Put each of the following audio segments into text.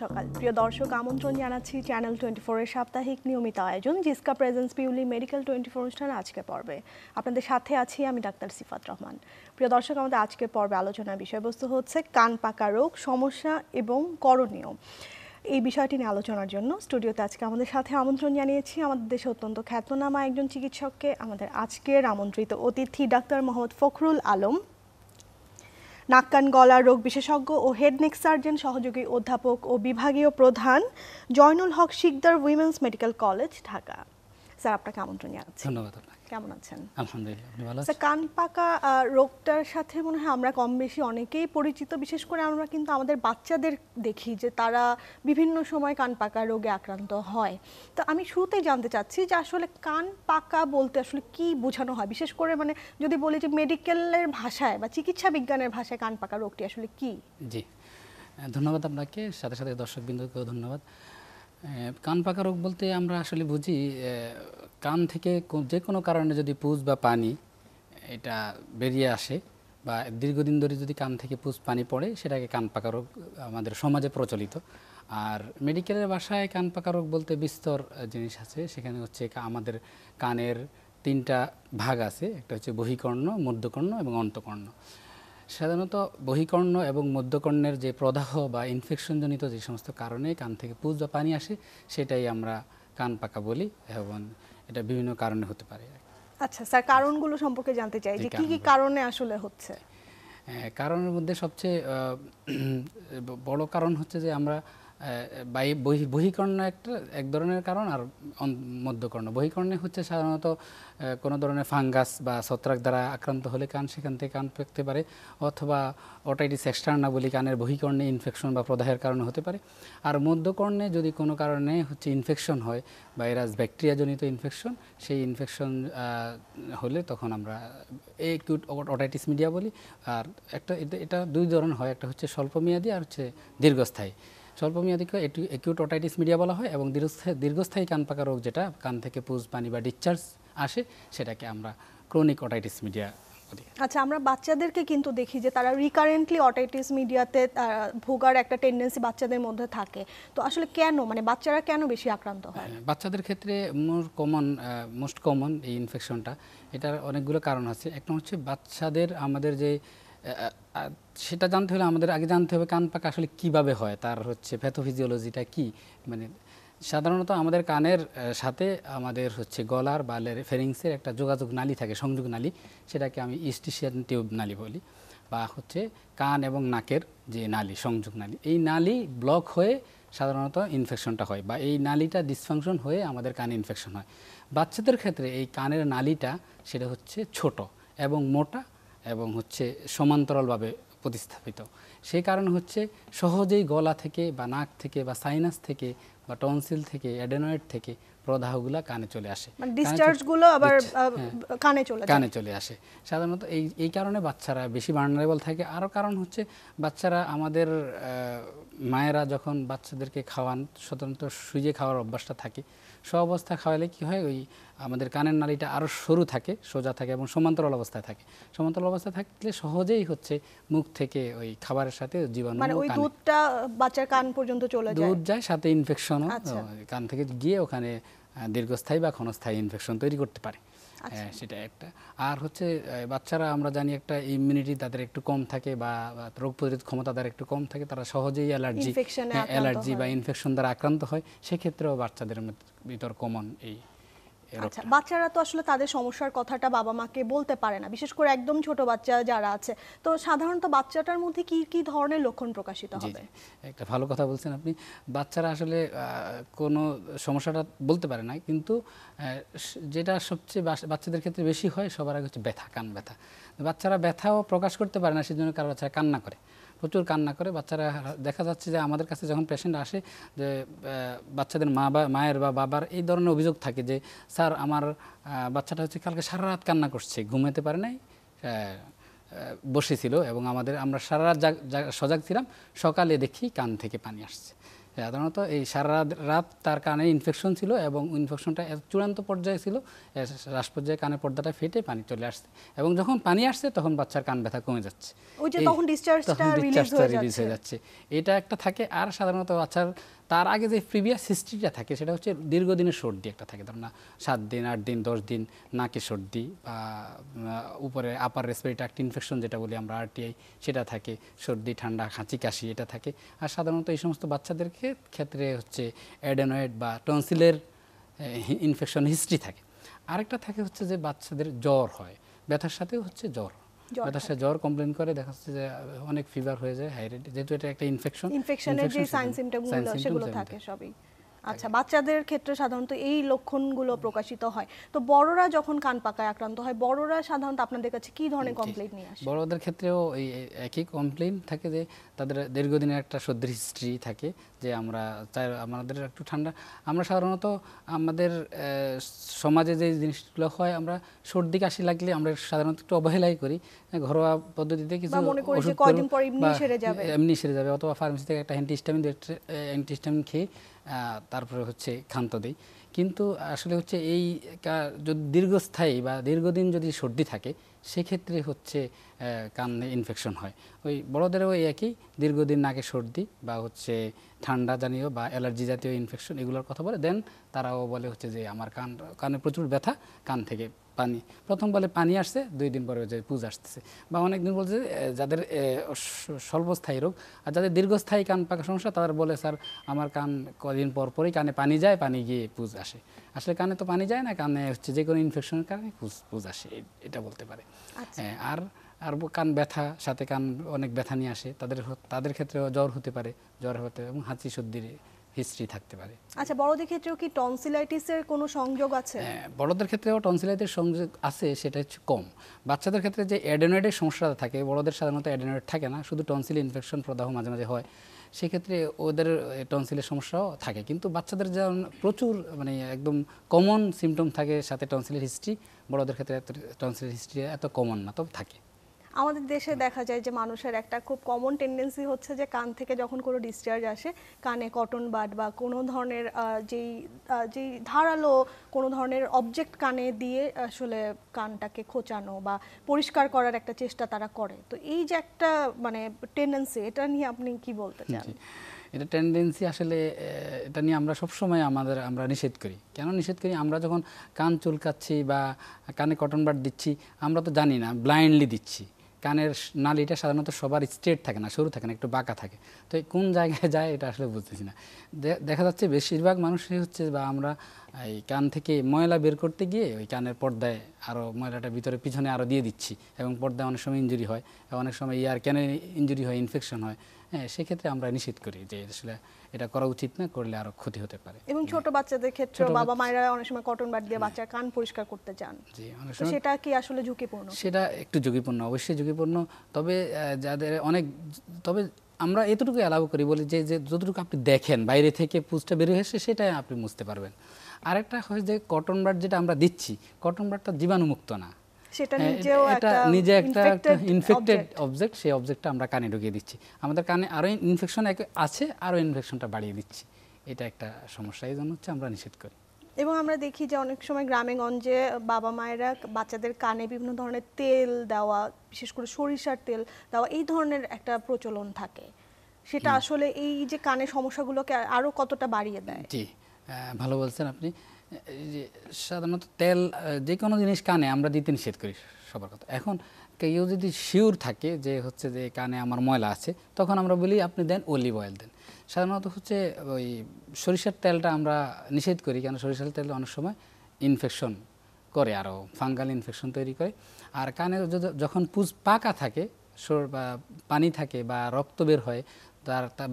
সকাল প্রিয় দর্শক, আমন্ত্রণ জানাচ্ছি চ্যানেল 24 এর সাপ্তাহিক নিয়মিত আয়োজন জিসকা প্রেজেন্স পিউলি মেডিকেল 24 অনুষ্ঠানের আজকের পর্বে। আপনাদের সাথে আছি আমি ডাক্তার সিফাত রহমান। প্রিয় দর্শক, আমাদের আজকের পর্বে আলোচনার বিষয়বস্তু হচ্ছে কান পাকা রোগ, সমস্যা এবং করণীয়। এই বিষয়টি নিয়ে আলোচনার জন্য স্টুডিওতে আজকে আমাদের সাথে আমন্ত্রণ জানিয়েছি আমাদের দেশে অত্যন্ত খ্যাতনামা একজন চিকিৎসককে। আমাদের আজকের আমন্ত্রিত অতিথি ডাক্তার মোহাম্মদ ফখরুল আলম, নাক কান গলা রোগ বিশেষজ্ঞ ও হেড নেক সার্জন, সহযোগী অধ্যাপক ও বিভাগীয় প্রধান, Zainul Haque Sikdar women's medical college, Dhaka. Sir, আপনাকে আমন্ত্রণ জানাচ্ছি। ধন্যবাদ। কেমন আছেন? আলহামদুলিল্লাহ, আপনি ভালো আছেন? স্যার, কান পাকা রোগটার সাথে মনে হয় আমরা কম বেশি অনেকেই পরিচিত। বিশেষ করে আমরা কিন্তু আমাদের বাচ্চাদের দেখি যে তারা বিভিন্ন সময় কান পাকা রোগে আক্রান্ত হয়। তো আমি শুরুতেই জানতে চাচ্ছি যে আসলে কান পাকা বলতে আসলে কি বোঝানো হয়, বিশেষ করে মানে যদি বলি যে মেডিকেলের ভাষায় বা চিকিৎসা বিজ্ঞানের ভাষায় কান পাকা রোগটি আসলে কি? জি, ধন্যবাদ আপনাকে, সাথে সাথে দর্শকবৃন্দকেও ধন্যবাদ। কান পাকা রোগ বলতে আমরা আসলে বুঝি কান থেকে যে কোনো কারণে যদি পুজ বা পানি এটা বেরিয়ে আসে বা দীর্ঘদিন ধরে যদি কান থেকে পুজ পানি পড়ে, সেটাকে কান পাকা রোগ আমাদের সমাজে প্রচলিত। আর মেডিকেলের ভাষায় কান পাকা রোগ বলতে বিস্তর জিনিস আছে। সেখানে হচ্ছে আমাদের কানের তিনটা ভাগ আছে, একটা হচ্ছে বহিকর্ণ, মধ্যকর্ণ এবং অন্তকর্ণ। সাধারণত বহিকর্ণ এবং মধ্যকর্ণের যে প্রদাহ বা ইনফেকশনজনিত যে সমস্ত কারণে কান থেকে পুজ বা পানি আসে, সেটাই আমরা কান পাকা বলি এবং এটা বিভিন্ন কারণে হতে পারে। আচ্ছা স্যার, কারণগুলো সম্পর্কে জানতে চাই যে কি কি কারণে আসলে হচ্ছে। কারণের মধ্যে সবচেয়ে বড় কারণ হচ্ছে যে আমরা বহিকর্ণ এক ধরনের কারণ, আর মধ্যকর্ণ। বহিকর্ণে হচ্ছে সাধারণত কোনো ধরনের ফাঙ্গাস বা ছত্রাক দ্বারা আক্রান্ত হলে কান সেখান থেকে কান পেতে পারে, অথবা ওটাইটিস এক্সটার্না বলি কানের বহিকর্ণে ইনফেকশন বা প্রদাহের কারণে হতে পারে। আর মধ্যকর্ণে যদি কোনো কারণে হচ্ছে ইনফেকশন হয়, ভাইরাস ব্যাকটেরিয়াজনিত ইনফেকশন, সেই ইনফেকশন হলে তখন আমরা একিউট ওটাইটিস মিডিয়া বলি। আর এটা দুই ধরনের হয়, একটা হচ্ছে স্বল্পমেয়াদী আর হচ্ছে দীর্ঘস্থায়ী। স্বল্পমেয়াদীকে একিউট ওটাইটিস মিডিয়া বলা হয়, এবং দীর্ঘস্থায়ী কান পাকা রোগ যেটা কান থেকে পুজ পানি বা ডিসচার্জ আসে, সেটাকে আমরা ক্রনিক ওটাইটিস মিডিয়া বলি। আচ্ছা, আমরা বাচ্চাদেরকে কিন্তু দেখি যে তারা রিকারেন্টলি ওটাইটিস মিডিয়াতে ভোগার একটা টেন্ডেন্সি বাচ্চাদের মধ্যে থাকে। তো আসলে কেন, মানে বাচ্চারা কেন বেশি আক্রান্ত হয়? বাচ্চাদের ক্ষেত্রে মোস্ট কমন এই ইনফেকশনটা, এটার অনেকগুলো কারণ আছে। একটা হচ্ছে বাচ্চাদের আমাদের যে সেটা জানতে হলে আমাদের আগে জানতে হবে কান পাকা আসলে কিভাবে হয়, তার হচ্ছে প্যাথোফিজিওলজিটা কি। মানে সাধারণত আমাদের কানের সাথে আমাদের হচ্ছে গলার বা ফেরিংসের একটা যোগাযোগ নালী থাকে, সংযোগ নালী, সেটাকে আমি ইস্টিশিয়ান টিউব নালী বলি, বা হচ্ছে কান এবং নাকের যে নালী, সংযোগ নালী, এই নালী ব্লক হয়ে সাধারণত ইনফেকশনটা হয়, বা এই নালীটা ডিসফাংশন হয়ে আমাদের কানে ইনফেকশন হয়। বাচ্চাদের ক্ষেত্রে এই কানের নালীটা সেটা হচ্ছে ছোট এবং মোটা এবং হচ্ছে সমান্তরালভাবে প্রতিস্থাপিত। সেই কারণে হচ্ছে সহজেই গলা থেকে বা নাক থেকে বা সাইনাস থেকে বা টনসিল থেকে, অ্যাডেনয়েড থেকে প্রদাহগুলো কানে চলে আসে, মানে ডিসচার্জগুলো আবার কানে চলে আসে। সাধারণত এই কারণে বাচ্চারা বেশি ভালনারেবল থাকে। আরও কারণ হচ্ছে বাচ্চারা আমাদের মায়েরা যখন বাচ্চাদেরকে খাওয়ান, সাধারণত শুয়ে খাওয়ার অভ্যাসটা থাকে, অবস্থা খাওয়ালে কি হয়, ওই আমাদের কানের নালীটা আরও সরু থাকে, সোজা থাকে এবং সমান্তরাল অবস্থায় থাকে। সমান্তরাল অবস্থায় থাকলে সহজেই হচ্ছে মুখ থেকে ওই খাবারের সাথে জীবাণু, মানে ওই দুধটা বাচ্চার কান পর্যন্ত চলে যায়, দুধ যায়, সাথে ইনফেকশনও কান থেকে গিয়ে ওখানে দীর্ঘস্থায়ী বা ক্ষণস্থায়ী ইনফেকশন তৈরি করতে পারে। সেটা একটা। আর হচ্ছে বাচ্চারা আমরা জানি একটা ইমিউনিটি তাদের একটু কম থাকে, বা রোগ প্রতিরোধ ক্ষমতা তাদের একটু কম থাকে, তারা সহজেই অ্যালার্জি বা ইনফেকশন দ্বারা আক্রান্ত হয়। সেক্ষেত্রেও বাচ্চাদের ভিতর কমন এই। আচ্ছা, বাচ্চারা তো আসলে তাদের সমস্যার কথাটা বাবা মাকে বলতে পারে না, বিশেষ করে একদম ছোট বাচ্চা যারা আছে। তো সাধারণত বাচ্চাটার মধ্যে কি কি ধরনের লক্ষণ প্রকাশিত হবে? একটা ভালো কথা বলছেন আপনি। বাচ্চারা আসলে কোনো সমস্যাটা বলতে পারে না, কিন্তু যেটা সবচেয়ে বাচ্চাদের ক্ষেত্রে বেশি হয় সবার আগে হচ্ছে ব্যথা, কান ব্যথা। বাচ্চারা ব্যথাও প্রকাশ করতে পারে না, সেজন্য কারো বাচ্চারা কান্না করে, প্রচুর কান্না করে। বাচ্চারা দেখা যাচ্ছে যে আমাদের কাছে যখন পেশেন্ট আসে, যে বাচ্চাদের মায়ের বা বাবার এই ধরনের অভিযোগ থাকে যে স্যার আমার বাচ্চাটা হচ্ছে কালকে সারা রাত কান্না করছে, ঘুমাতে পারে নাই, বসেছিল, এবং আমরা সারা রাত সজাগ ছিলাম, সকালে দেখি কান থেকে পানি আসছে। সাধারণত এই সারা রাত তার কানে ইনফেকশন ছিল এবং ইনফেকশনটা চূড়ান্ত পর্যায়ে ছিল, লাস্ট পর্যায়ে কানের পর্দাটা ফেটে পানি চলে আসছে, এবং যখন পানি আসছে তখন বাচ্চার কান ব্যথা কমে যাচ্ছে, ওই যে তখন ডিসচার্জটা রিলিজ হয়ে যাচ্ছে। এটা একটা থাকে। আর সাধারণত বাচ্চার তার আগে যে প্রিভিয়াস হিস্ট্রিটা থাকে সেটা হচ্ছে দীর্ঘদিনের সর্দি একটা থাকে, ধর না 7 দিন 8 দিন 10 দিন নাকে সর্দি, বা উপরে আপার রেসপিরেটরি ট্র্যাক্ট ইনফেকশন যেটা বলি আমরা আরটিআই, সেটা থাকে, সর্দি ঠান্ডা হাঁচি কাশি এটা থাকে। আর সাধারণত এই সমস্ত বাচ্চাদের ক্ষেত্রে হচ্ছে অ্যাডেনয়েড বা টনসিলের ইনফেকশন হিস্ট্রি থাকে। আরেকটা থাকে হচ্ছে যে বাচ্চাদের জ্বর হয়, ব্যথার সাথে হচ্ছে জ্বর, ব্যথার সাথে জ্বর কমপ্লেন করে, দেখা যাচ্ছে যে অনেক ফিভার হয়ে যায় হাই রেট, যেহেতু এটা একটা ইনফেকশনের যে সাইন সিম্পটমগুলো সেগুলো থাকে সবই। আচ্ছা, বাচ্চাদের ক্ষেত্রে সাধারণত এই লক্ষণগুলো প্রকাশিত হয়। তো বড়রা যখন কান পাকায় আক্রান্ত হয়, বড়রা সাধারণত আপনাদের কাছে কি ধরনের কমপ্লেইন নিয়ে আসে? বড়দের ক্ষেত্রেও এই একই কমপ্লেইন থাকে, যে তাদের দীর্ঘদিনের একটা সর্দির হিস্ট্রি থাকে, যে আমরা চাই আমাদের একটু ঠান্ডা। আমরা সাধারণত আমাদের সমাজে যে জিনিসগুলো হয়, আমরা সর্দি কাশি লাগলে আমরা সাধারণত একটু অবহেলাই করি, ঘরোয়া পদ্ধতিতে কিছু ওষুধ এমনি সেরে যাবে, অথবা ফার্মেসি থেকে একটা অ্যান্টিহিস্টামিন খেয়ে তারপরে হচ্ছে ক্ষান্ত দেই। কিন্তু আসলে হচ্ছে এই যদি দীর্ঘস্থায়ী বা দীর্ঘদিন যদি সর্দি থাকে, সেক্ষেত্রে হচ্ছে কানে ইনফেকশন হয়। ওই বড়দেরও ওই একই, দীর্ঘদিন নাকে সর্দি বা হচ্ছে ঠান্ডা জাতীয় বা অ্যালার্জি জাতীয় ইনফেকশন এগুলোর কথা বলে, দেন তারাও বলে হচ্ছে যে আমার কানে প্রচুর ব্যথা, কান থেকে পানি, প্রথম বলে পানি আসছে, 2 দিন পরে যে পুজ আসতেছে, বা অনেক দিন বলছে যাদের স্বল্পস্থায়ী রোগ। আর যাদের দীর্ঘস্থায়ী কান পাকা সমস্যা, তাদের বলে স্যার আমার কান কদিন পর পরই কানে পানি যায়, পানি গিয়ে পুজ আসে। আসলে কানে তো পানি যায় না, কানে হচ্ছে যে কোনো ইনফেকশনের কারণে পুজ আসে, এটা বলতে পারে। আর কান ব্যথা সাথে কান অনেক ব্যথা নিয়ে আসে, তাদের ক্ষেত্রেও জ্বর হতে পারে, এবং হাঁচি সর্দির হিস্ট্রি থাকতে পারে। আচ্ছা, বড়দের ক্ষেত্রেও কি টনসিলাইটিসের কোনো সংযোগ আছে? বড়দের ক্ষেত্রেও টনসিলাইটিস সংযোগ আছে, সেটা হচ্ছে কম। বাচ্চাদের ক্ষেত্রে যে অ্যাডেনয়েডের সমস্যাটা থাকে, বড়দের সাধারণত অ্যাডেনয়েড থাকে না, শুধু টনসিল ইনফেকশন প্রদাহ মাঝে মাঝে হয়, সেক্ষেত্রে ওদের টনসিলের সমস্যাও থাকে। কিন্তু বাচ্চাদের যেমন প্রচুর মানে একদম কমন সিমটম থাকে সাথে টনসিলের হিস্ট্রি, বড়দের ক্ষেত্রে টনসিলের হিস্ট্রি এত কমন না, তবে থাকে। আমাদের দেশে দেখা যায় যে মানুষের একটা খুব কমন টেন্ডেন্সি হচ্ছে যে কান থেকে যখন কোনো ডিসচার্জ আসে, কানে কটন বাড বা কোনো ধরনের যেই ধারালো কোনো ধরনের অবজেক্ট কানে দিয়ে আসলে কানটাকে খোঁচানো বা পরিষ্কার করার একটা চেষ্টা তারা করে। তো এই যে একটা মানে টেন্ডেন্সি, এটা নিয়ে আপনি কি বলতে চান? এটা টেন্ডেন্সি আসলে, এটা নিয়ে আমরা সবসময় আমরা নিষেধ করি। কেন নিষেধ করি? আমরা যখন কান চুলকাচ্ছি বা কানে কটন বাড দিচ্ছি, আমরা তো জানি না, ব্লাইন্ডলি দিচ্ছি। কানের নালিটা সাধারণত সবার স্ট্রেট থাকে না, সরু থাকে না, একটু বাঁকা থাকে। তো কোন জায়গায় যায় এটা আসলে বুঝতেছি না। দেখা যাচ্ছে বেশিরভাগ মানুষই হচ্ছে, বা আমরা এই কান থেকে ময়লা বের করতে গিয়ে ওই কানের পর্দায় আরও ময়লাটা ভিতরে পিছনে আরও দিয়ে দিচ্ছি, এবং পর্দায় অনেক সময় ইনজুরি হয়, অনেক সময় কানে ইনজুরি হয়, ইনফেকশন হয়। হ্যাঁ, সেক্ষেত্রে আমরা নিষেধ করি যে আসলে এটা করা উচিত না, করলে আরো ক্ষতি হতে পারে। এবং ছোট বাচ্চাদের ক্ষেত্রে বাবা মায়েরা অনেক সময় কটন বাড দিয়ে বাচ্চার কান পরিষ্কার করতে চান, সেটা কি আসলে ঝুঁকিপূর্ণ? সেটা একটু ঝুঁকিপূর্ণ, অবশ্যই ঝুঁকিপূর্ণ। তবে তবে আমরা এতটুকু অ্যালাউ করি, বলি যে যতটুকু আপনি দেখেন বাইরে থেকে পুজটা বের হয়েছে, সেটাই আপনি বুঝতে পারবেন। আরেকটা হয় যে কটন বাড যেটা আমরা দিচ্ছি, কটন বাডটা জীবাণুমুক্ত না, সেটা নিজে একটা ইনফেক্টেড অবজেক্ট, সেই অবজেক্টটা আমরা কানে ঢুকিয়ে দিচ্ছি, আমাদের কানে আরও ইনফেকশন আছে, আরও ইনফেকশনটা বাড়িয়ে দিচ্ছি। এটা একটা সমস্যা, এই জন্য হচ্ছে আমরা নিষেধ করি। এবং আমরা দেখি যে অনেক সময় গ্রামে গঞ্জে বাবা মায়েরা বাচ্চাদের কানে বিভিন্ন ধরনের তেল দেওয়া, বিশেষ করে সরিষার তেল দেওয়া, এই ধরনের একটা প্রচলন থাকে। সেটা আসলে এই যে কানে সমস্যাগুলোকে আরো কতটা বাড়িয়ে দেয়? জি, ভালো বলছেন আপনি। সাধারণত তেল যে কোনো জিনিস কানে আমরা দিতে নিষেধ করি, সবার কথা। এখন কেউ যদি শিওর থাকে যে হচ্ছে যে কানে আমার ময়লা আছে, তখন আমরা বলি আপনি দেন অলিভ অয়েল দেন। সাধারণত হচ্ছে ওই সরিষার তেলটা আমরা নিষেধ করি, কেন সরিষার তেল অনেক সময় ইনফেকশন করে, আরও ফাঙ্গাল ইনফেকশন তৈরি করে। আর কানে যখন পুজ পাকা থাকে, বা পানি থাকে বা রক্ত বের হয়,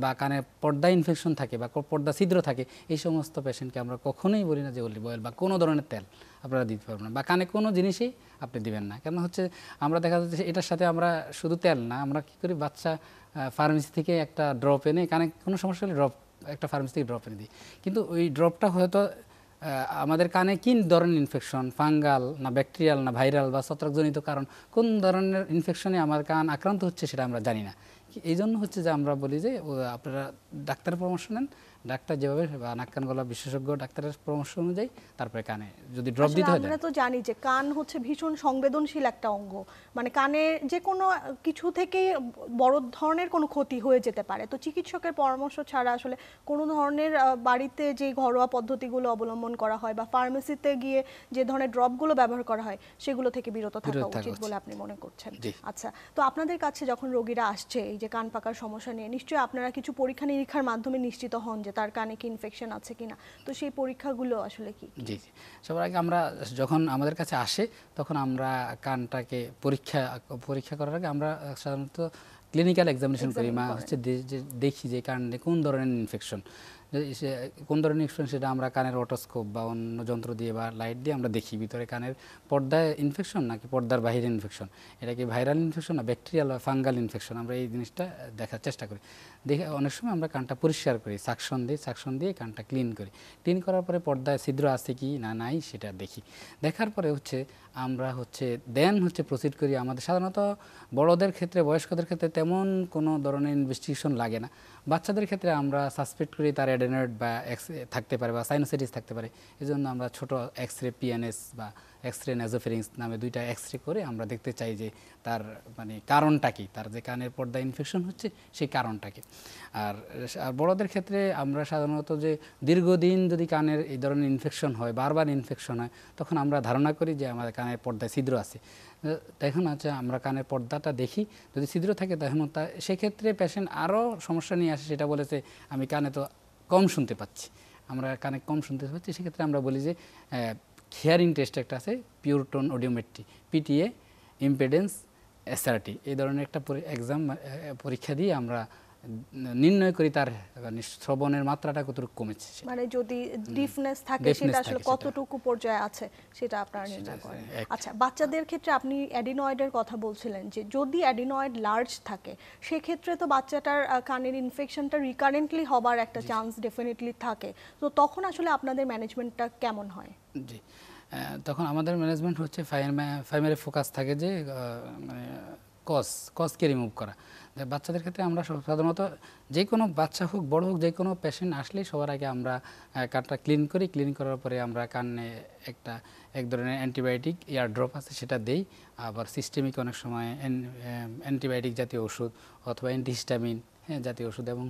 বা কানে পর্দা ইনফেকশন থাকে বা পর্দা ছিদ্র থাকে, এই সমস্ত পেশেন্টকে আমরা কখনোই বলি না যে অলিভ অয়েল বা কোনো ধরনের তেল আপনারা দিতে পারবেন না, বা কানে কোনো জিনিসই আপনি দিবেন না। কেন হচ্ছে আমরা দেখা যাচ্ছে এটার সাথে আমরা শুধু তেল না, আমরা কী করি, বাচ্চা ফার্মেসি থেকে একটা ড্রপ এনে, কানে কোনো সমস্যা হলে একটা ফার্মেসি থেকে ড্রপ এনে দিই, কিন্তু ওই ড্রপটা হয়তো আমাদের কানে কী ধরনের ইনফেকশন, ফাঙ্গাল না ব্যাকটেরিয়াল না ভাইরাল বা ছত্রাকজনিত কারণ, কোন ধরনের ইনফেকশনে আমার কান আক্রান্ত হচ্ছে সেটা আমরা জানি না। এই জন্য হচ্ছে যে আমরা বলি যে আপনারা ডাক্তারের পরামর্শ নেন, ডাক্তার যেভাবে বা নাক কান গলা বিশেষজ্ঞ ডাক্তারের পরামর্শ অনুযায়ী তারপরে কানে যদি ড্রপ আসলে দিতে হয় আমরা তো জানি যে কান হচ্ছে ভীষণ সংবেদনশীল একটা অঙ্গ, মানে কানে যে কোনো কিছু থেকে বড় ধরনের কোনো ক্ষতি হয়ে যেতে পারে। তো চিকিৎসকের পরামর্শ ছাড়া আসলে কোনো ধরনের বাড়িতে যে ঘরোয়া পদ্ধতিগুলো অবলম্বন করা হয় বা ফার্মেসিতে গিয়ে যে ধরনের ড্রপগুলো ব্যবহার করা হয় সেগুলো থেকে বিরত থাকা উচিত বলে আপনি মনে করছেন? আচ্ছা, তো আপনাদের কাছে যখন রোগীরা আসছে এই যে কান পাকার সমস্যা নিয়ে, নিশ্চয়ই আপনারা কিছু পরীক্ষা নিরীক্ষার মাধ্যমে নিশ্চিত হন যে তার কানে কি ইনফেকশন আছে কিনা, তো সেই পরীক্ষাগুলো আসলে কি? জি জি, সবার আগে আমরা যখন আমাদের কাছে আসে তখন আমরা কানটাকে পরীক্ষা করার আগে আমরা সাধারণত ক্লিনিক্যাল এক্সামিনেশন করি, হচ্ছে দেখি যে কানে কোন ধরনের ইনফেকশন, কোন ধরনের ইনফেকশন সেটা আমরা কানের অটোস্কোপ বা অন্য যন্ত্র দিয়ে বা লাইট দিয়ে আমরা দেখি ভিতরে কানের পর্দায় ইনফেকশন নাকি পর্দার বাইরে ইনফেকশন, এটা কি ভাইরাল ইনফেকশন না ব্যাকটেরিয়াল বা ফাঙ্গাল ইনফেকশন, আমরা এই জিনিসটা দেখার চেষ্টা করি। দেখে অনেক সময় আমরা কানটা পরিষ্কার করি, সাকশন দিয়ে কানটা ক্লিন করার পরে পর্দায় ছিদ্র আছে কি না নাই সেটা দেখি। দেখার পরে আমরা প্রসিড করি। আমাদের সাধারণত বড়দের ক্ষেত্রে, বয়স্কদের ক্ষেত্রে তেমন কোনো ধরনের ইনভেস্টিগেশন লাগে না। বাচ্চাদের ক্ষেত্রে আমরা সাসপেক্ট করি তার অ্যাডেনয়েড বা থাকতে পারে বা সাইনোসাইটিস থাকতে পারে, এই জন্য আমরা ছোট এক্সরে পিএনএস বা এক্সরে নাসোফেরিংস নামে 2টা এক্সরে করে আমরা দেখতে চাই যে তার মানে কারণটা কি, তার যে কানের পর্দায় ইনফেকশন হচ্ছে সেই কারণটা কি। আর বড়দের ক্ষেত্রে আমরা সাধারণত যে দীর্ঘদিন যদি কানের এই ধরনের ইনফেকশন হয়, বারবার ইনফেকশন হয়, তখন আমরা ধারণা করি যে আমাদের কানের পর্দায় ছিদ্র আছে। তখন আমরা কানের পর্দাটা দেখি, যদি ছিদ্র থাকে তখন সেক্ষেত্রে পেশেন্ট আরও সমস্যা নিয়ে আসে, সেটা বলেছে আমি কানে তো কম শুনতে পাচ্ছি, সেক্ষেত্রে আমরা বলি যে হিয়ারিং টেস্ট একটা আছে, pure tone audiometry, PTA, impedance, SRT, এই ধরনের একটা পরীক্ষা দিয়ে আমরা নির্ণয় করি তার শ্রবণের মাত্রাটা কতটুকু কমেছে, মানে যদি ডিফনেস থাকে সেটা আসলে কতটুকু পর্যায়ে আছে সেটা আপনারা নির্ণয় করেন। আচ্ছা, বাচ্চাদের ক্ষেত্রে আপনি অ্যাডিনয়েডের কথা বলছিলেন যে যদি অ্যাডিনয়েড লার্জ থাকে সেক্ষেত্রে তো বাচ্চাটার কানের ইনফেকশনটা রিকারেন্টলি হবার একটা চান্স ডেফিনেটলি থাকে, তো তখন আসলে আপনাদের ম্যানেজমেন্টটা কেমন হয়? জি, তখন আমাদের ম্যানেজমেন্ট প্রাইমারি ফোকাস থাকে যে মানে কজকে রিমুভ করা। বাচ্চাদের ক্ষেত্রে আমরা সাধারণত যে কোনো বাচ্চা হোক বড় হোক, যে কোনো পেশেন্ট আসলেই সবার আগে আমরা কানটা ক্লিন করার পরে আমরা কানে এক ধরনের অ্যান্টিবায়োটিক ইয়ার ড্রপ আছে সেটা দেই, আবার সিস্টেমিক অনেক সময় অ্যান্টিবায়োটিক জাতীয় ওষুধ অথবা অ্যান্টিহিস্টামিন জাতীয় ওষুধ এবং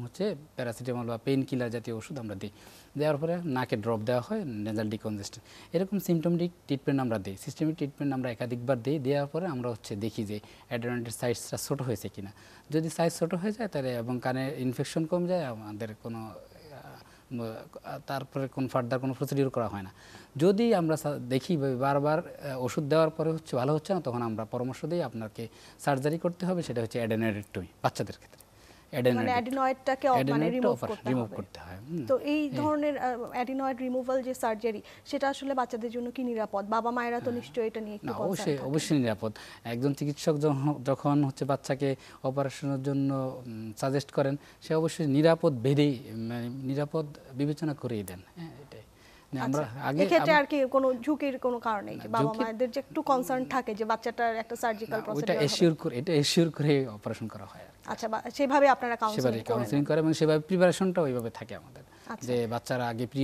প্যারাসিটামল বা পেইন কিলার জাতীয় ওষুধ আমরা দিই। দেওয়ার পরে নাকে ড্রপ দেওয়া হয়, নেজাল ডিকনজেস্টেন্ট, এরকম সিমটমেটিক ট্রিটমেন্ট আমরা দিই। সিস্টেমিক ট্রিটমেন্ট আমরা একাধিকবার দিই। দেওয়ার পরে আমরা দেখি যে অ্যাডেনয়েডের সাইজটা ছোটো হয়েছে কিনা। যদি সাইজ ছোটো হয়ে যায় তাহলে এবং কানে ইনফেকশন কমে যায়, আমাদের তারপরে ফার্দার কোনো প্রসিডিউর করা হয় না। যদি আমরা দেখি বারবার ওষুধ দেওয়ার পরে ভালো হচ্ছে না, তখন আমরা পরামর্শ দিই আপনাকে সার্জারি করতে হবে, সেটা হচ্ছে অ্যাডেনয়েডেক্টমি বাচ্চাদের ক্ষেত্রে। মানে অ্যাডিনয়েডটাকে মানে রিমুভ করতে হয়। তো এই ধরনের অ্যাডিনয়েড রিমুভাল যে সার্জারি সেটা আসলে বাচ্চাদের জন্য কি নিরাপদ? বাবা মায়েরা তো নিশ্চয়ই এটা নিয়ে একটু কনসার্ন থাকে। অবশ্যই নিরাপদ। একজন চিকিৎসক যখন বাচ্চাকে অপারেশনের জন্য সাজেস্ট করেন, সে অবশ্যই নিরাপদ বিবেচনা করেই দেন। এটাই আমরা আগে এক্ষেত্রে আর কি কোনো ঝুঁকির কোনো কারণ নেই, বাবা মায়েদের যে একটু কনসার্ন থাকে যে বাচ্চাটার একটা সার্জিক্যাল প্রসিডিউর হবে, এটা এশিওর করে অপারেশন করা হয়। আচ্ছা, সেভাবে আপনারা কাউন্সেলিং করেন এবং সেভাবে প্রিপারেশনটা ওইভাবে থাকে আমাদের, যে বাচ্চারা আগে প্রি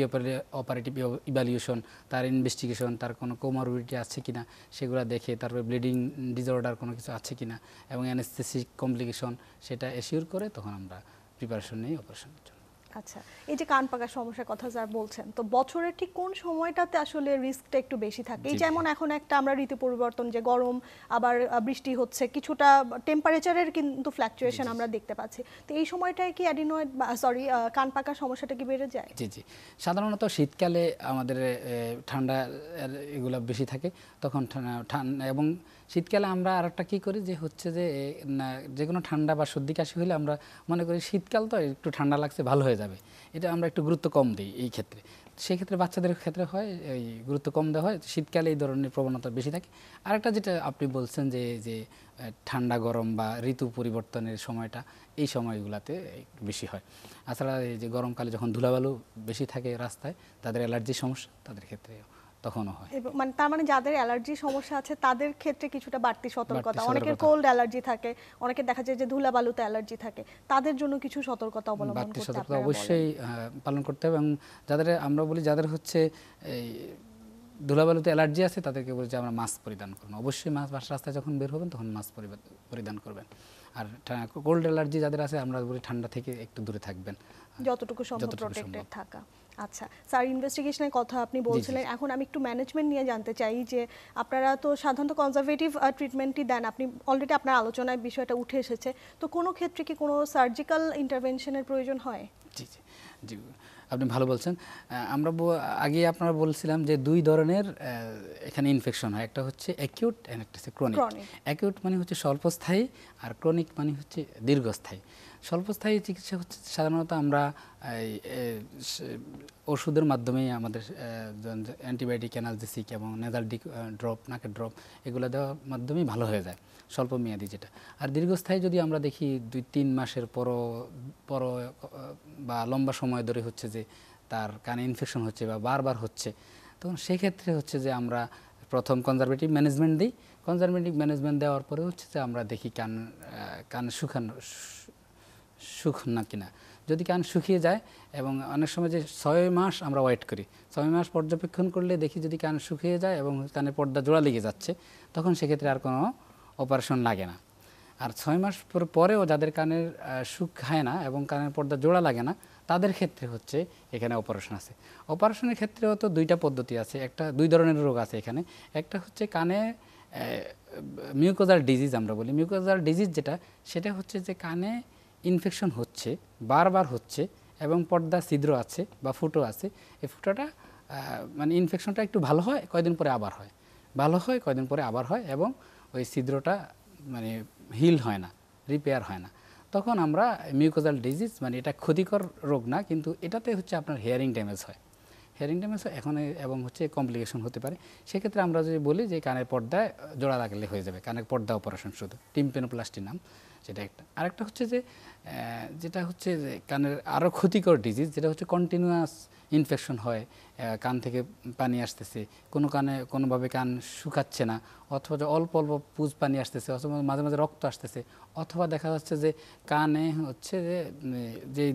অপারেটিভ ইভ্যালুয়েশন, তার ইনভেস্টিগেশন, তার কোনো কোমরবিডিটি আছে কিনা সেগুলো দেখে, তারপরে ব্লিডিং ডিসঅর্ডার কোনো কিছু আছে কিনা এবং অ্যানেস্থেসিক কমপ্লিকেশন সেটা এশিওর করে তখন আমরা প্রিপারেশন নিই অপারেশনের জন্য। আচ্ছা, এই যে কান পাকার সমস্যার কথা স্যার বলছেন, তো বছরের ঠিক কোন সময়টাতে আসলে রিস্কটা একটু বেশি থাকে? এই যেমন এখন একটা আমরা ঋতু পরিবর্তন, যে গরম আবার বৃষ্টি হচ্ছে, কিছুটা টেম্পারেচারের কিন্তু ফ্ল্যাকচুয়েশন আমরা দেখতে পাচ্ছি, তো এই সময়টায় কি অ্যাডিনয়েড কান পাকার সমস্যাটা কি বেড়ে যায়? জি, সাধারণত শীতকালে আমাদের ঠান্ডা এগুলো বেশি থাকে, তখন ঠান্ডা এবং শীতকালে আমরা আরেকটা কী করি যে কোনো ঠান্ডা বা সর্দি কাশি হলে আমরা মনে করি শীতকাল তো একটু ঠান্ডা লাগছে ভালো হয়ে যাবে, এটা আমরা একটু গুরুত্ব কম দিই এই ক্ষেত্রে। সেক্ষেত্রে বাচ্চাদের ক্ষেত্রে হয় এই গুরুত্ব কম দেওয়া হয়, শীতকালে এই ধরনের প্রবণতা বেশি থাকে। আরেকটা যেটা আপনি বলছেন যে ঠান্ডা গরম বা ঋতু পরিবর্তনের সময়টা, এই সময়গুলোতে একটু বেশি হয়। তাছাড়া এই যে গরমকালে যখন ধুলাবালু বেশি থাকে রাস্তায়, তাদের অ্যালার্জির সমস্যা, তাদের ক্ষেত্রে তখনও হয়। এবং মানে তার মানে যাদের অ্যালার্জি সমস্যা আছে তাদের ক্ষেত্রে কিছুটা বাড়তি সতর্কতা, বাড়তি অনেকের সতর্কতা। কোল্ড অ্যালার্জি থাকে, অনেকের দেখা যায় যে ধুলাবালুতে অ্যালার্জি থাকে, তাদের জন্য কিছু সতর্কতা অবলম্বন বাড়তি করতে সতর্কতা আপনারা বলেন। অবশ্যই পালন করতে হবে। এবং যাদের আমরা বলি যাদের হচ্ছে এই ধুলাবালুতে অ্যালার্জি আছে তাদেরকে বলি যে আমরা মাস্ক পরিধান করুন। অবশ্যই মাস্ক, বাসার রাস্তায় যখন বের হবেন তখন মাস্ক পরিধান করবেন। আর কোল্ড অ্যালার্জি যাদের আছে আমরা বলি ঠান্ডা থেকে একটু দূরে থাকবেন, যতটুকু সম্ভব যতটুকু প্রোটেক্টেড সম্ভব। থাকা। আচ্ছা স্যার, ইনভেস্টিগেশনের কথা আপনি বলছিলেন, এখন আমি একটু ম্যানেজমেন্ট নিয়ে জানতে চাই যে আপনারা তো সাধারণত কনজারভেটিভ ট্রিটমেন্টই দেন, আপনি অলরেডি আপনার আলোচনায় বিষয়টা উঠে এসেছে, তো কোনো ক্ষেত্রে কি কোনো সার্জিক্যাল ইন্টারভেনশনের প্রয়োজন হয়? জি জি জি, আপনি ভালো বলছেন। আমরা আগে আপনারা বলছিলাম যে দুই ধরনের এখানে ইনফেকশন হয়, একটা হচ্ছে অ্যাকিউট আর একটা হচ্ছে ক্রনিক। অ্যাকিউট মানে হচ্ছে স্বল্পস্থায়ী আর ক্রনিক মানে হচ্ছে দীর্ঘস্থায়ী। স্বল্পস্থায়ী চিকিৎসা হচ্ছে সাধারণত আমরা ওষুধের মাধ্যমেই আমাদের অ্যান্টিবায়োটিক, অ্যানালজেসিক এবং নেজাল ড্রপ, নাকের ড্রপ এগুলো দেওয়ার মাধ্যমেই ভালো হয়ে যায় স্বল্প মেয়াদি যেটা। আর দীর্ঘস্থায়ী যদি আমরা দেখি 2-3 মাসের পর বা লম্বা সময় ধরে হচ্ছে যে তার কানে ইনফেকশন হচ্ছে বা বারবার হচ্ছে, তখন সেক্ষেত্রে হচ্ছে যে আমরা প্রথম কনজারভেটিভ ম্যানেজমেন্ট দিই। কনজারভেটিভ ম্যানেজমেন্ট দেওয়ার পরে হচ্ছে যে আমরা দেখি কান শুকান না কিনা। যদি কান শুকিয়ে যায়, এবং অনেক সময় যে 6 মাস আমরা ওয়েট করি, 6 মাস পর্যবেক্ষণ করলে দেখি যদি কান শুকিয়ে যায় এবং কানের পর্দা জোড়া লেগে যাচ্ছে, তখন সেক্ষেত্রে আর কোনো অপারেশন লাগে না। আর 6 মাস পরেও যাদের কানের শুকায় না এবং কানের পর্দা জোড়া লাগে না, তাদের ক্ষেত্রে হচ্ছে এখানে অপারেশন আছে। অপারেশনের ক্ষেত্রেও তো 2টা পদ্ধতি আছে, একটা 2 ধরনের রোগ আছে এখানে। একটা হচ্ছে কানে মিউকোজাল ডিজিজ আমরা বলি। মিউকোজাল ডিজিজ যেটা, সেটা হচ্ছে যে কানে ইনফেকশন হচ্ছে, বারবার হচ্ছে এবং পর্দা ছিদ্র আছে বা ফুটো আছে। এই ফুটোটা মানে ইনফেকশনটা একটু ভালো হয়, কয়দিন পরে আবার হয়, ভালো হয়, কয়দিন পরে আবার হয়, এবং ওই ছিদ্রটা মানে হিল হয় না, রিপেয়ার হয় না। তখন আমরা মিউকোজাল ডিজিজ, মানে এটা ক্ষতিকর রোগ না, কিন্তু এটাতে হচ্ছে আপনার হিয়ারিং ড্যামেজ হয়, হিয়ারিং ড্যামেজ হয় এখন, এবং হচ্ছে কমপ্লিকেশন হতে পারে। সেক্ষেত্রে আমরা যদি বলি যে কানের পর্দায় জোড়া লাগলে হয়ে যাবে, কানের পর্দা অপারেশন শুধু, টিম্প্যানোপ্লাস্টি নাম, সেটা একটা। আরেকটা হচ্ছে যে যেটা হচ্ছে যে কানের আরও ক্ষতিকর ডিজিজ, যেটা হচ্ছে কন্টিনিউয়াস ইনফেকশন হয়, কান থেকে পানি আসতেছে, কোনো কানে কোনোভাবে কান শুকাচ্ছে না, অথবা যে অল্প অল্প পুজ পানি আসতেছে, অথবা মাঝে মাঝে রক্ত আসতেছে, অথবা দেখা যাচ্ছে যে কানে হচ্ছে যে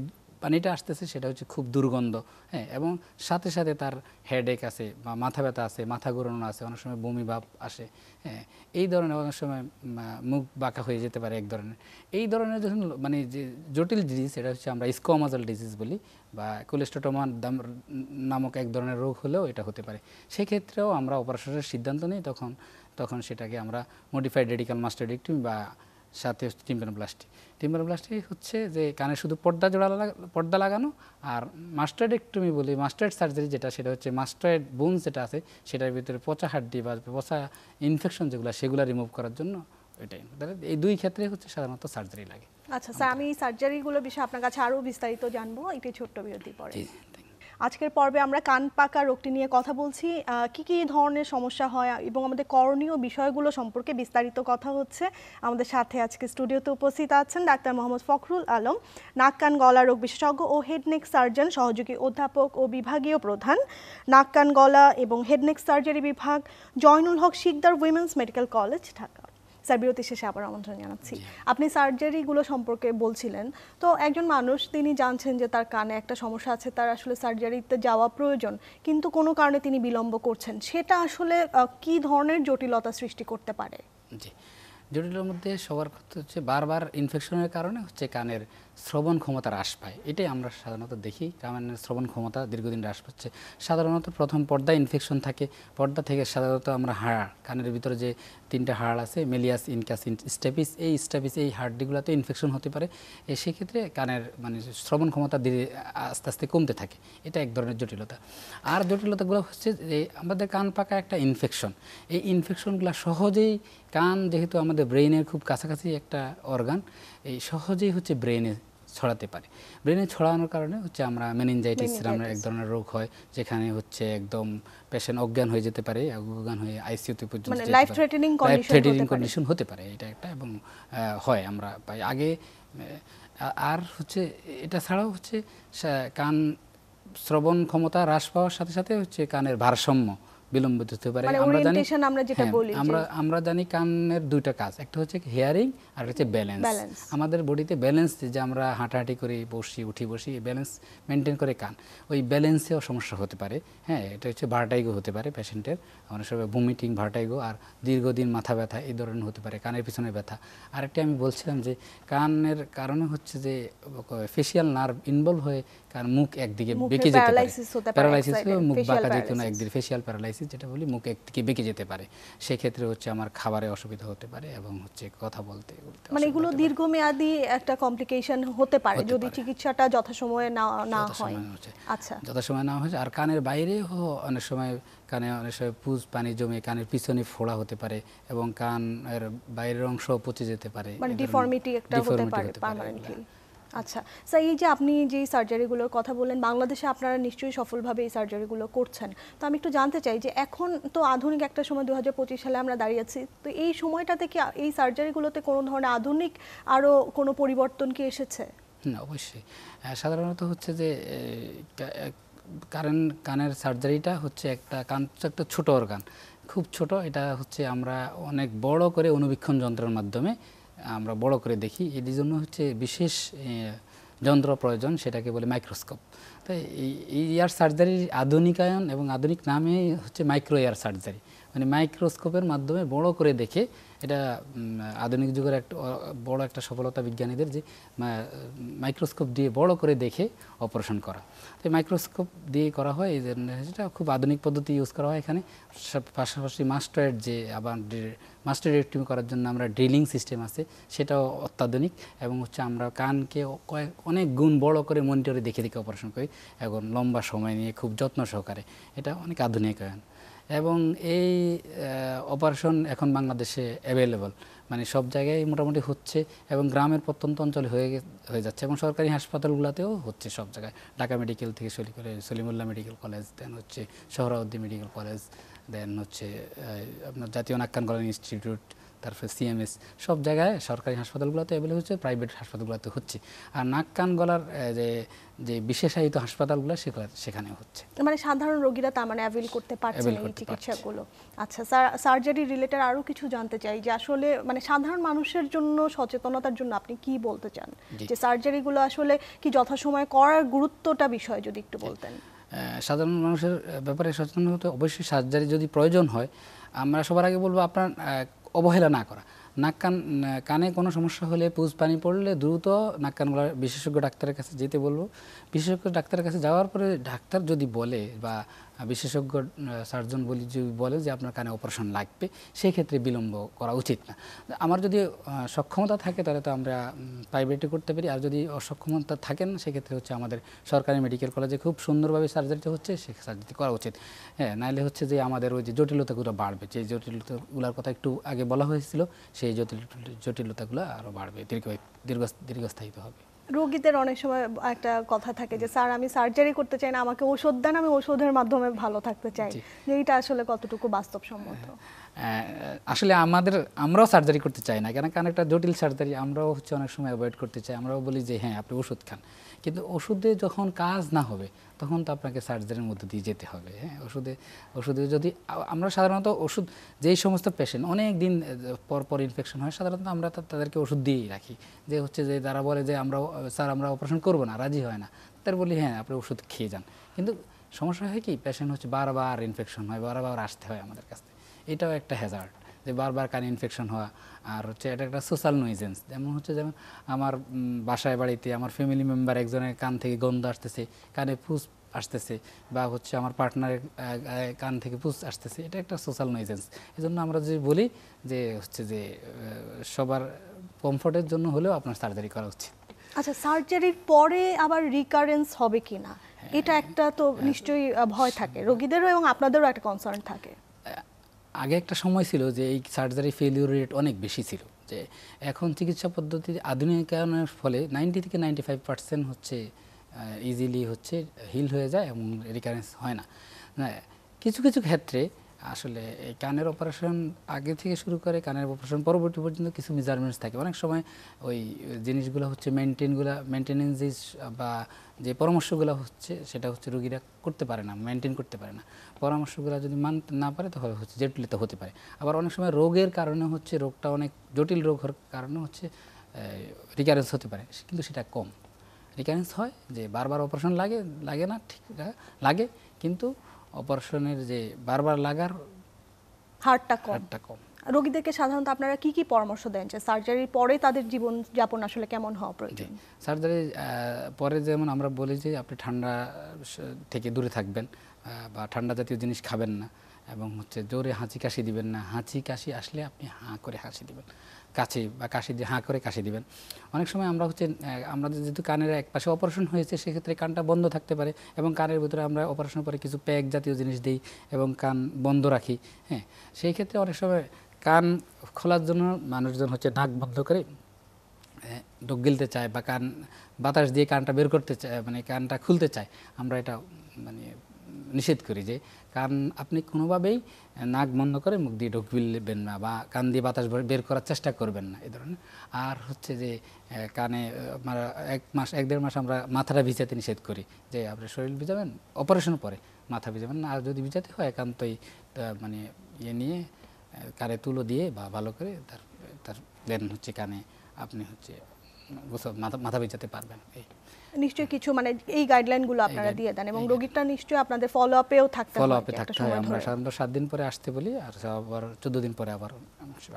পানিটা আসতেছে সেটা হচ্ছে খুব দুর্গন্ধ, হ্যাঁ, এবং সাথে সাথে তার হেডেক আছে বা মাথা ব্যথা আছে, মাথা ঘোরানো আছে, অনেক সময় বমি ভাব আসে, হ্যাঁ, এই ধরনের, অনেক সময় মুখ বাঁকা হয়ে যেতে পারে এক ধরনের। এই ধরনের যখন মানে যে জটিল ডিজিজ, সেটা হচ্ছে আমরা স্কোমাজাল ডিজিজ বলি, বা কোলেস্টোটোমা নামক এক ধরনের রোগ হলেও এটা হতে পারে। সেক্ষেত্রেও আমরা অপারেশনের সিদ্ধান্ত নিই, তখন সেটাকে আমরা মডিফাইড রেডিক্যাল মাস্টারেক্টমি বা সাথে হচ্ছে টিম্প্যানোপ্লাস্টি। টিম্প্যানোপ্লাস্টি হচ্ছে যে কানে শুধু পর্দা লাগানো, আর মাস্টারেক্টমি বলি, মাস্টার্ড সার্জারি যেটা, সেটা হচ্ছে মাস্টার্ড বোনস যেটা আছে সেটার ভিতরে পচা হাড্ডি বা পচা ইনফেকশন সেগুলো রিমুভ করার জন্য এটাই। এই 2 ক্ষেত্রে হচ্ছে সাধারণত সার্জারি লাগে। আচ্ছা স্যার, আমি সার্জারিগুলোর বিষয়ে আপনার কাছে আরও বিস্তারিত জানবো একটি ছোট্ট বিরতি পরে। আজকের পর্বে আমরা কান পাকা রোগটি নিয়ে কথা বলছি, কি কি ধরনের সমস্যা হয় এবং আমাদের করণীয় বিষয়গুলো সম্পর্কে বিস্তারিত কথা হচ্ছে। আমাদের সাথে আজকে স্টুডিওতে উপস্থিত আছেন ডাক্তার মোহাম্মদ ফখরুল আলম, নাক কান গলা রোগ বিশেষজ্ঞ ও হেড নেক সার্জন, সহযোগী অধ্যাপক ও বিভাগীয় প্রধান, নাক কান গলা এবং হেড নেক সার্জারি বিভাগ, Zainul Haque Sikdar women's medical college, Dhaka. Sir, বিরতি শেষে আবার আমন্ত্রণ জানাচ্ছি। আপনি সার্জারিগুলো সম্পর্কে বলছিলেন, তো একজন মানুষ তিনি জানছেন যে তার কানে একটা সমস্যা আছে, তার আসলে সার্জারিতে যাওয়া প্রয়োজন, কিন্তু কোনো কারণে তিনি বিলম্ব করছেন, সেটা আসলে কি ধরনের জটিলতা সৃষ্টি করতে পারে? জি, জটিলের মধ্যে সবার কথা হচ্ছে বারবার ইনফেকশনের কারণে হচ্ছে কানের শ্রবণ ক্ষমতা হ্রাস পায়। এটাই আমরা সাধারণত দেখি, কানের শ্রবণ ক্ষমতা দীর্ঘদিন হ্রাস পাচ্ছে। সাধারণত প্রথম পর্দা ইনফেকশন থাকে, পর্দা থেকে সাধারণত আমরা হাড়, কানের ভিতরে যে 3টা হাড় আছে, মেলিয়াস, ইনকাস, স্টেপিস, এই হাড়গুলোতে ইনফেকশন হতে পারে। সেক্ষেত্রে কানের মানে শ্রবণ ক্ষমতা আস্তে আস্তে কমতে থাকে। এটা এক ধরনের জটিলতা। আর জটিলতাগুলো হচ্ছে যে আমাদের কান পাকা একটা ইনফেকশন, এই ইনফেকশনগুলো সহজেই, কান যেহেতু আমাদের ব্রেইনের খুব কাছাকাছি একটা অর্গান, এই সহজেই হচ্ছে ব্রেইনে ছড়াতে পারে। ব্রেনে ছড়ানোর কারণে হচ্ছে আমরা মেনিনজাইটিস নামের এক ধরনের রোগ হয়, যেখানে হচ্ছে একদম পেশেন্ট অজ্ঞান হয়ে যেতে পারে, অজ্ঞান হয়ে আইসিইউতে পর্যন্ত যেতে পারে, লাইফ থ্রেটেনিং কন্ডিশন হতে পারে। এটা একটা, এবং হয় আমরা পাই আগে। আর হচ্ছে এটা ছাড়াও হচ্ছে কান শ্রবণ ক্ষমতা হ্রাস পাওয়ার সাথে সাথে হচ্ছে কানের ভারসাম্য বিলম্বিত হতে পারে। মানে আমরা জানি orientation আমরা যেটা হ্যাঁ, বলি যে- আমরা জানি কানের দুইটা কাজ, একটা হচ্ছে হিয়ারিং আর হচ্ছে ব্যালেন্স। আমাদের বডিতে ব্যালেন্স, যে আমরা হাঁটাহাঁটি করি, বসি উঠি বসি, ব্যালেন্স মেনটেন করে কান, ওই ব্যালেন্সেও সমস্যা হতে পারে। হ্যাঁ, এটা হচ্ছে ভার্টাইগো হতে পারে পেশেন্টের, অনেক সময় ভমিটিং, ভার্টাইগো, আর দীর্ঘদিন মাথা ব্যথা এই ধরনের হতে পারে, কানের পিছনে ব্যথা। আরেকটি আমি বলছিলাম যে কানের কারণে হচ্ছে যে ফেসিয়াল নার্ভ ইনভলভ হয়ে কান মুখ একদিকে বেঁকে যেতে পারে, প্যারালাইসিস, মুখ বাঁকা যে কোনো একদিকে, ফেসিয়াল প্যারালাইসিস যেটা বলি, মুখ একদিকে বেঁকে যেতে পারে। সেক্ষেত্রে হচ্ছে আমার খাবারে অসুবিধা হতে পারে এবং হচ্ছে কথা বলতে মানে এগুলো দীর্ঘমেয়াদী একটা কমপ্লিকেশন হতে পারে যদি চিকিৎসাটা যথাসময়ে না হয়। আচ্ছা, যথাসময়ে না হয়। আর কানের বাইরেও অনেক সময় কানে অনেক সময় পুজ পানি জমে কানের পিছনে ফোড়া হতে পারে এবং কানের বাইরের অংশ পচে যেতে পারে, মানে ডিফর্মিটি একটা হতে পারে পার্মানেন্টলি। আচ্ছা স্যার, এই যে আপনি যে সার্জারিগুলোর কথা বললেন, বাংলাদেশে আপনারা নিশ্চয়ই সফলভাবে এই সার্জারিগুলো করছেন, তো আমি একটু জানতে চাই যে এখন তো আধুনিক একটা সময় 2025 সালে আমরা দাঁড়িয়ে আছি, তো এই সময়টাতে কি এই সার্জারিগুলোতে কোনো ধরনের আধুনিক আরও কোনো পরিবর্তন কি এসেছে? না, অবশ্যই। সাধারণত হচ্ছে যে কানের সার্জারিটা হচ্ছে একটা ছোট অর্গান, খুব ছোট। এটা হচ্ছে আমরা অনেক বড় করে অনুবীক্ষণ যন্ত্রের মাধ্যমে আমরা বড় করে দেখি। এর জন্য হচ্ছে বিশেষ যন্ত্র প্রয়োজন, সেটাকে বলে মাইক্রোস্কোপ। তাই এই ইয়ার সার্জারির আধুনিকায়ন এবং আধুনিক নামে হচ্ছে মাইক্রো ইয়ার সার্জারি, মানে মাইক্রোস্কোপের মাধ্যমে বড় করে দেখে। এটা আধুনিক যুগের একটা বড় একটা সফলতা বিজ্ঞানীদের, যে মাইক্রোস্কোপ দিয়ে বড় করে দেখে অপারেশন করা। তো মাইক্রোস্কোপ দিয়ে করা হয়, এই জন্য সেটা খুব আধুনিক পদ্ধতি ইউজ করা হয় এখানে। পাশাপাশি মাস্টারের যে আবার মাস্টারেক্টমি করার জন্য আমরা ড্রিলিং সিস্টেম আছে, সেটাও অত্যাধুনিক। এবং হচ্ছে আমরা কানকে অনেক গুণ বড় করে মনিটরে দেখে দেখে অপারেশন করি, এখন লম্বা সময় নিয়ে খুব যত্ন সহকারে। এটা অনেক আধুনিকায়ন। এবং এই অপারেশন এখন বাংলাদেশে অ্যাভেলেবল, মানে সব জায়গায় মোটামুটি হচ্ছে এবং গ্রামের প্রত্যন্ত অঞ্চলে হয়ে যাচ্ছে এবং সরকারি হাসপাতালগুলোতেও হচ্ছে সব জায়গায়। ঢাকা মেডিকেল থেকে শুরু করে সলিমুল্লাহ মেডিকেল কলেজ, দেন হচ্ছে সোহরাওয়ার্দী মেডিকেল কলেজ, দেন হচ্ছে আপনার জাতীয় নাক কান গলা ইনস্টিটিউট, তারপরে সিএমএস, সব জায়গায় সরকারি হাসপাতালগুলোতে অ্যাভেলেবল হচ্ছে, প্রাইভেট হাসপাতালগুলোতে হচ্ছে। আর নাক কান গলার যে বিশেষায়িত হাসপাতালগুলো সেখানে হচ্ছে, মানে সাধারণ রোগীরা তার মানে অ্যাভেল করতে পারছেন এই চিকিৎসাগুলো। আচ্ছা স্যার, সার্জারি রিলেটেড আরও কিছু জানতে চাই, যে আসলে মানে সাধারণ মানুষের জন্য সচেতনতার জন্য আপনি কি বলতে চান, যে সার্জারিগুলো আসলে কি যথাসময়ে করার গুরুত্বটা বিষয় যদি একটু বলতেন। সাধারণ মানুষের ব্যাপারে সচেতন হতে অবশ্যই। সার্জারি যদি প্রয়োজন হয়, আমরা সবার আগে বলবো আপনার অবহেলা না করা। কানে কোনো সমস্যা হলে, পুজ পানি পড়লে দ্রুত নাক কান গলার বিশেষজ্ঞ ডাক্তারের কাছে যেতে বলবো। বিশেষজ্ঞ ডাক্তারের কাছে যাওয়ার পরে ডাক্তার যদি বলে বা বিশেষজ্ঞ সার্জন বলে যে আপনার কানে অপারেশন লাগবে, সেই ক্ষেত্রে বিলম্ব করা উচিত না। আমার যদি সক্ষমতা থাকে তাহলে তো আমরা প্রাইভেটে করতে পারি, আর যদি অসক্ষমতা থাকে না সেক্ষেত্রে হচ্ছে আমাদের সরকারি মেডিকেল কলেজে খুব সুন্দরভাবে সার্জারিটা হচ্ছে, সে সার্জারি করা উচিত। হ্যাঁ, নাইলে হচ্ছে যে আমাদের ওই যে জটিলতাগুলো বাড়বে, যে জটিলতাগুলোর কথা একটু আগে বলা হয়েছিল, সেই জটিলতাগুলো আরও বাড়বে, দীর্ঘস্থায়িত হবে। রোগীদের অনেক সময় একটা কথা থাকে যে স্যার আমি সার্জারি করতে চাই না, আমাকে ওষুধ দেন, আমি ওষুধের মাধ্যমে ভালো থাকতে চাই, যে এইটা আসলে কতটুকু বাস্তবসম্মত? আসলে আমরাও সার্জারি করতে চাই না, কেন একটা জটিল সার্জারি আমরাও হচ্ছে অনেক সময় অ্যাভয়েড করতে চাই। আমরাও বলি যে হ্যাঁ আপনি ওষুধ খান, কিন্তু ওষুধে যখন কাজ না হবে তখন তো আপনাকে সার্জারির মধ্যে দিয়ে যেতে হবে। হ্যাঁ, ওষুধে যদি আমরা সাধারণত ওষুধ, যেই সমস্ত পেশেন্ট অনেক দিন পর ইনফেকশন হয়, সাধারণত আমরা তাদেরকে ওষুধ দিয়েই রাখি। যে হচ্ছে যে তারা বলে যে আমরা অপারেশন করবো না, রাজি হয় না, তাদের বলি হ্যাঁ আপনি ওষুধ খেয়ে যান। কিন্তু সমস্যা হয় কি, পেশেন্ট হচ্ছে বারবার ইনফেকশন হয়, বারবার আসতে হয় আমাদের কাছে। এটাও একটা হ্যাজার্ড, যে বারবার কানে ইনফেকশন হওয়া। আর হচ্ছে এটা একটা সোশ্যাল নয়েজেন্স। যেমন আমার বাসায় বাড়িতে আমার ফ্যামিলি মেম্বার একজনের কান থেকে গন্ধ আসতেছে, কানে ফুস আসতেছে, বা হচ্ছে আমার পার্টনারের কান থেকে ফুস আসতেছে, এটা একটা সোশ্যাল নয়েজেন্স। এই জন্য আমরা যে বলি যে হচ্ছে যে সবার কমফোর্টের জন্য হলেও আপনার সার্জারি করা উচিত। আচ্ছা, সার্জারির পরে আবার রিকারেন্স হবে কিনা, এটা একটা তো নিশ্চয়ই ভয় থাকে রোগীদেরও এবং আপনাদেরও একটা কনসার্ন থাকে। আগে একটা সময় ছিল যে এই সার্জারি ফেলিওর রেট অনেক বেশি ছিল, যে এখন চিকিৎসা পদ্ধতি আধুনিকায়নের ফলে 90 থেকে 95% হচ্ছে ইজিলি হচ্ছে হিল হয়ে যায় এবং রিকারেন্স হয় না। কিছু কিছু ক্ষেত্রে আসলে এই কানের অপারেশন আগে থেকে শুরু করে কানের অপারেশন পরবর্তী পর্যন্ত কিছু মেজারমেন্টস থাকে। অনেক সময় ওই জিনিসগুলো হচ্ছে মেনটেনেন্স বা যে পরামর্শগুলো হচ্ছে সেটা হচ্ছে রোগীরা করতে পারে না, মেনটেন করতে পারে না। পরামর্শগুলো যদি মানতে না পারে তাহলে হচ্ছে জটিলতা হতে পারে। আবার অনেক সময় রোগের কারণে হচ্ছে রোগটা অনেক জটিল রোগ হওয়ার কারণে হচ্ছে রিকারেন্স হতে পারে, কিন্তু সেটা কম। রিকারেন্স হয় যে বারবার অপারেশন লাগে না, ঠিক লাগে, কিন্তু অপারেশনের যে বারবার লাগার হারটা কম। হারটা কম। রোগীদেরকে সাধারণত আপনারা কি কি পরামর্শ দেন যে সার্জারির পরে তাদের জীবন যাপন আসলে কেমন হওয়া প্রয়োজন? সার্জারি পরে যেমন আমরা বলি যে আপনি ঠান্ডা থেকে দূরে থাকবেন, বা ঠান্ডা জাতীয় জিনিস খাবেন না, এবং হচ্ছে জোরে হাঁচি কাশি দিবেন না। হাঁচি কাশি আসলে আপনি হাঁ করে হাসি দিবেন, কাশি বা কাশি দিয়ে হাঁ করে কাশি দিবেন। অনেক সময় আমরা হচ্ছে আমাদের যেহেতু কানের এক পাশে অপারেশন হয়েছে, সেক্ষেত্রে কানটা বন্ধ থাকতে পারে, এবং কানের ভিতরে আমরা অপারেশনের পরে কিছু প্যাক জাতীয় জিনিস দিই এবং কান বন্ধ রাখি। হ্যাঁ, সেই ক্ষেত্রে অনেক সময় কান খোলার জন্য মানুষজন হচ্ছে নাক বন্ধ করে ঢোক গিলতে চায়, বা কান বাতাস দিয়ে কানটা বের করতে চায়, মানে কানটা খুলতে চায়। আমরা এটা মানে নিষেধ করি যে কান আপনি কোনোভাবেই নাক বন্ধ করে মুখ দিয়ে ঢোক গিলবেন না, বা কান দিয়ে বাতাস বের করার চেষ্টা করবেন না, এই ধরনের। আর হচ্ছে যে কানে আমরা 1-1.5 মাস আমরা মাথাটা ভিজাতে নিষেধ করি, যে আপনি শরীর ভিজাবেন, অপারেশন পরে মাথা ভিজাবেন না। আর যদি ভিজাতে হয় একান্তই মানে ইয়ে নিয়ে কানে তুলো দিয়ে বা ভালো করে তার দেন হচ্ছে কানে আপনি হচ্ছে মাথা ভিজাতে পারবেন। এই নিশ্চয়ই কিছু মানে এই গাইডলাইনগুলো আপনারা দিয়ে দেন, এবং রোগীটা নিশ্চয়ই আপনাদের ফলো আপেও থাকতে হয়। ফলো আপে থাকতে হয়। আমরা সাধারণত 7 দিন পরে আসতে বলি, আর আবার 14 দিন পরে আবার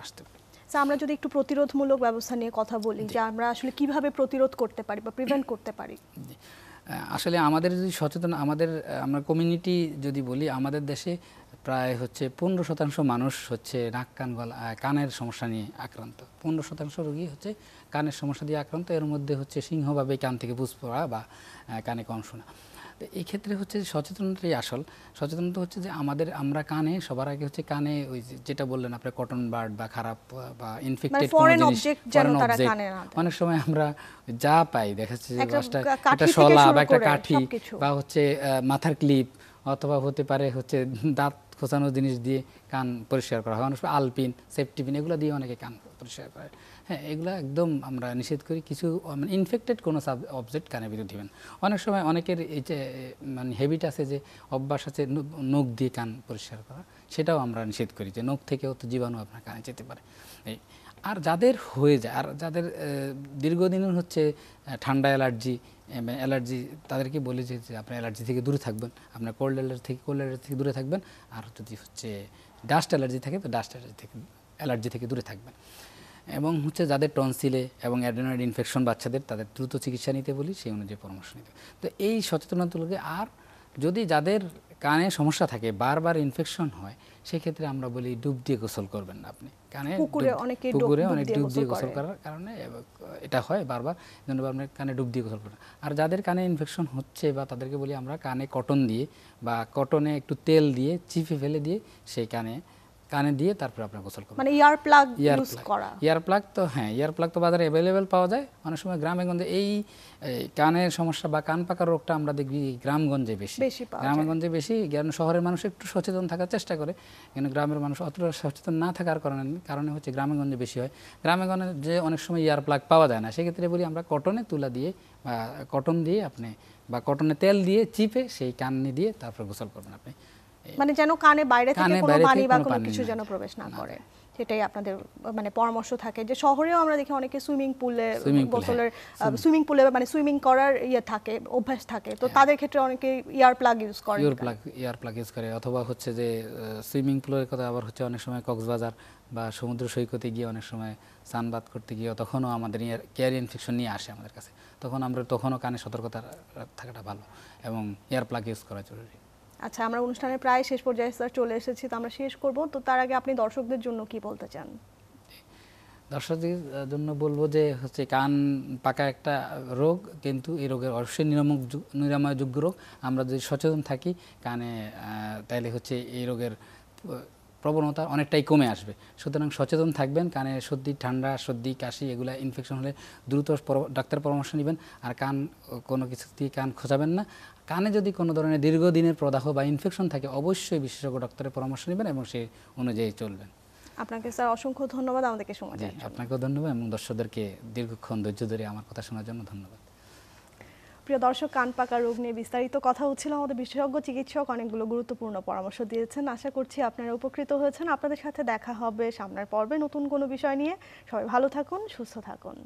আসতে বলি। আমরা যদি একটু প্রতিরোধমূলক ব্যবস্থা নিয়ে কথা বলি, যে আমরা আসলে কিভাবে প্রতিরোধ করতে পারি বা প্রিভেন্ট করতে পারি। আসলে আমাদের যদি সচেতন, আমরা কমিউনিটি যদি বলি, আমাদের দেশে প্রায় হচ্ছে 15% মানুষ হচ্ছে নাক কান গলা কানের সমস্যা নিয়ে আক্রান্ত। 15% রোগী হচ্ছে কানের সমস্যা দিয়ে আক্রান্ত। এর মধ্যে হচ্ছে সিংহভাবে কান থেকে বুঝ পড়া বা কানে কম শোনা। তো এই ক্ষেত্রে হচ্ছে সচেতনতাই আসল। সচেতনতা হচ্ছে যে আমরা কানে সবার আগে হচ্ছে কানে ওই যেটা বললেন আপনার কটন বার্ড বা খারাপ বা ইনফেক্টেড কোনো জিনিস, অনেক সময় আমরা যা পাই দেখা যাচ্ছে যে একটা শলা বা একটা কাঠি বা হচ্ছে মাথার ক্লিপ, অথবা হতে পারে হচ্ছে দাঁত খোঁচানো জিনিস দিয়ে কান পরিষ্কার করা হয়। অনেক সময় আলপিন, সেফটি পিন এগুলো দিয়ে অনেকে কান পরিষ্কার করে। হ্যাঁ, এগুলো একদম আমরা নিষেধ করি। কিছু মানে ইনফেক্টেড কোনো অবজেক্ট কানে ভিতরে দিবেন। অনেক সময় অনেকের এই যে মানে হ্যাবিট আছে, যে অভ্যাস আছে নখ দিয়ে কান পরিষ্কার করা, সেটাও আমরা নিষেধ করি, যে নখ থেকেও তো জীবাণু আপনার কানে যেতে পারে। এই আর যাদের হয়ে যায়, আর যাদের দীর্ঘদিনের হচ্ছে ঠান্ডা অ্যালার্জি, তাদেরকে বলি যে আপনার অ্যালার্জি থেকে দূরে থাকবেন, আপনার কোল্ড অ্যালার্জি থেকে দূরে থাকবেন। আর যদি হচ্ছে ডাস্ট অ্যালার্জি থাকে তো ডাস্ট অ্যালার্জি থেকে দূরে থাকবেন। এবং হচ্ছে যাদের টনসিলে এবং অ্যাডেনয়েড ইনফেকশন বাচ্চাদের, তাদের দ্রুত চিকিৎসা নিতে বলি, সেই অনুযায়ী পরামর্শ নিতে। তো এই সচেতনতাগুলোকে, আর যদি যাদের কানে সমস্যা থাকে, বারবার ইনফেকশন হয়, সেক্ষেত্রে আমরা বলি ডুব দিয়ে গোসল করবেন না আপনি। কানে পুকুরে অনেক ডুব দিয়ে গোসল করার কারণে এটা হয় বারবার, জন্য আপনার কানে ডুব দিয়ে গোসল করবেন। আর যাদের কানে ইনফেকশন হচ্ছে, বা তাদেরকে বলি আমরা কানে কটন দিয়ে বা কটনে একটু তেল দিয়ে চিপে ফেলে দিয়ে সেই কানে দিয়ে তারপর আপনার গোসল করবেন। মানে ইয়ার প্লাগ ইউজ করা। ইয়ার প্লাগ তো বাজারে অ্যাভেলেবেল পাওয়া যায়। অনেক সময় গ্রামে গঞ্জে এই কানের সমস্যা বা কান পাকার রোগটা আমরা দেখি গ্রামগঞ্জে বেশি। গ্রামগঞ্জে বেশি। শহরের মানুষ একটু সচেতন থাকার চেষ্টা করে, কিন্তু গ্রামের মানুষ অতটা সচেতন না থাকার কারণে হচ্ছে গ্রামেগঞ্জে বেশি হয়। গ্রামেগঞ্জে যে অনেক সময় ইয়ার প্লাগ পাওয়া যায় না, সেক্ষেত্রে বলি আমরা কটনে তুলা দিয়ে বা কটন দিয়ে আপনি বা কটনে তেল দিয়ে চিপে সেই কানে দিয়ে তারপর গোসল করবেন আপনি। মানে যেন কানে বাইরে থেকে কোনো পানি বা কোনো কিছু যেন প্রবেশ না করে, সেটাই আপনাদের মানে পরামর্শ থাকে। যে শহরেও আমরা দেখি অনেকে সুইমিং পুলে গোসলের মানে সুইমিং করার থাকে, অভ্যাস থাকে, তো তাদের ক্ষেত্রে অনেকে ইয়ার প্লাগ ইউজ করে। অথবা হচ্ছে যে সুইমিং পুলের কথা আবার হচ্ছে অনেক সময় কক্সবাজার বা সমুদ্র সৈকতে গিয়ে অনেক সময় স্নান করতে গিয়ে তখনও আমাদের এয়ার ইনফেকশন নিয়ে আসে আমাদের কাছে। তখনও কানে সতর্কতা থাকাটা ভালো এবং এয়ার প্লাগ ইউজ করা জরুরি। আচ্ছা, আমরা অনুষ্ঠানের প্রায় শেষ পর্যায়ে স্যার চলে এসেছি, তো আমরা শেষ করব। তো তার আগে আপনি দর্শকদের জন্য কি বলতে চান? দর্শকদের জন্য বলবো যে হচ্ছে কান পাকা একটা রোগ, কিন্তু এই রোগের অবশ্যই নিরাময়যোগ্য রোগ। আমরা যদি সচেতন থাকি কানে, তাইলে হচ্ছে এই রোগের প্রবণতা অনেকটাই কমে আসবে। সুতরাং সচেতন থাকবেন। কানে ঠান্ডা সর্দি কাশি এগুলা ইনফেকশন হলে দ্রুত ডাক্তার পরামর্শ নেবেন। আর কোনো কিছু দিয়ে কান খোঁচাবেন না। কানে যদি কোনো ধরনের দীর্ঘদিনের প্রদাহ বা ইনফেকশন থাকে অবশ্যই বিশেষজ্ঞ ডক্টরের পরামর্শ নেবেন এবং সেই অনুযায়ী চলবেন। আপনাকে স্যার অসংখ্য ধন্যবাদ আমাদেরকে সময় জি, দেওয়ার জন্য। আপনাকেও ধন্যবাদ এবং দর্শকদেরকে দীর্ঘক্ষণ ধৈর্য ধরে আমার কথা শোনার জন্য ধন্যবাদ। প্রিয় দর্শক, কান পাকা রোগ নিয়ে বিস্তারিত কথা হচ্ছিল, আমাদের বিশেষজ্ঞ চিকিৎসক অনেকগুলো গুরুত্বপূর্ণ পরামর্শ দিয়েছেন। আশা করছি আপনারা উপকৃত হয়েছেন। আপনাদের সাথে দেখা হবে সামনের পর্বে নতুন কোনো বিষয় নিয়ে। সবাই ভালো থাকুন, সুস্থ থাকুন।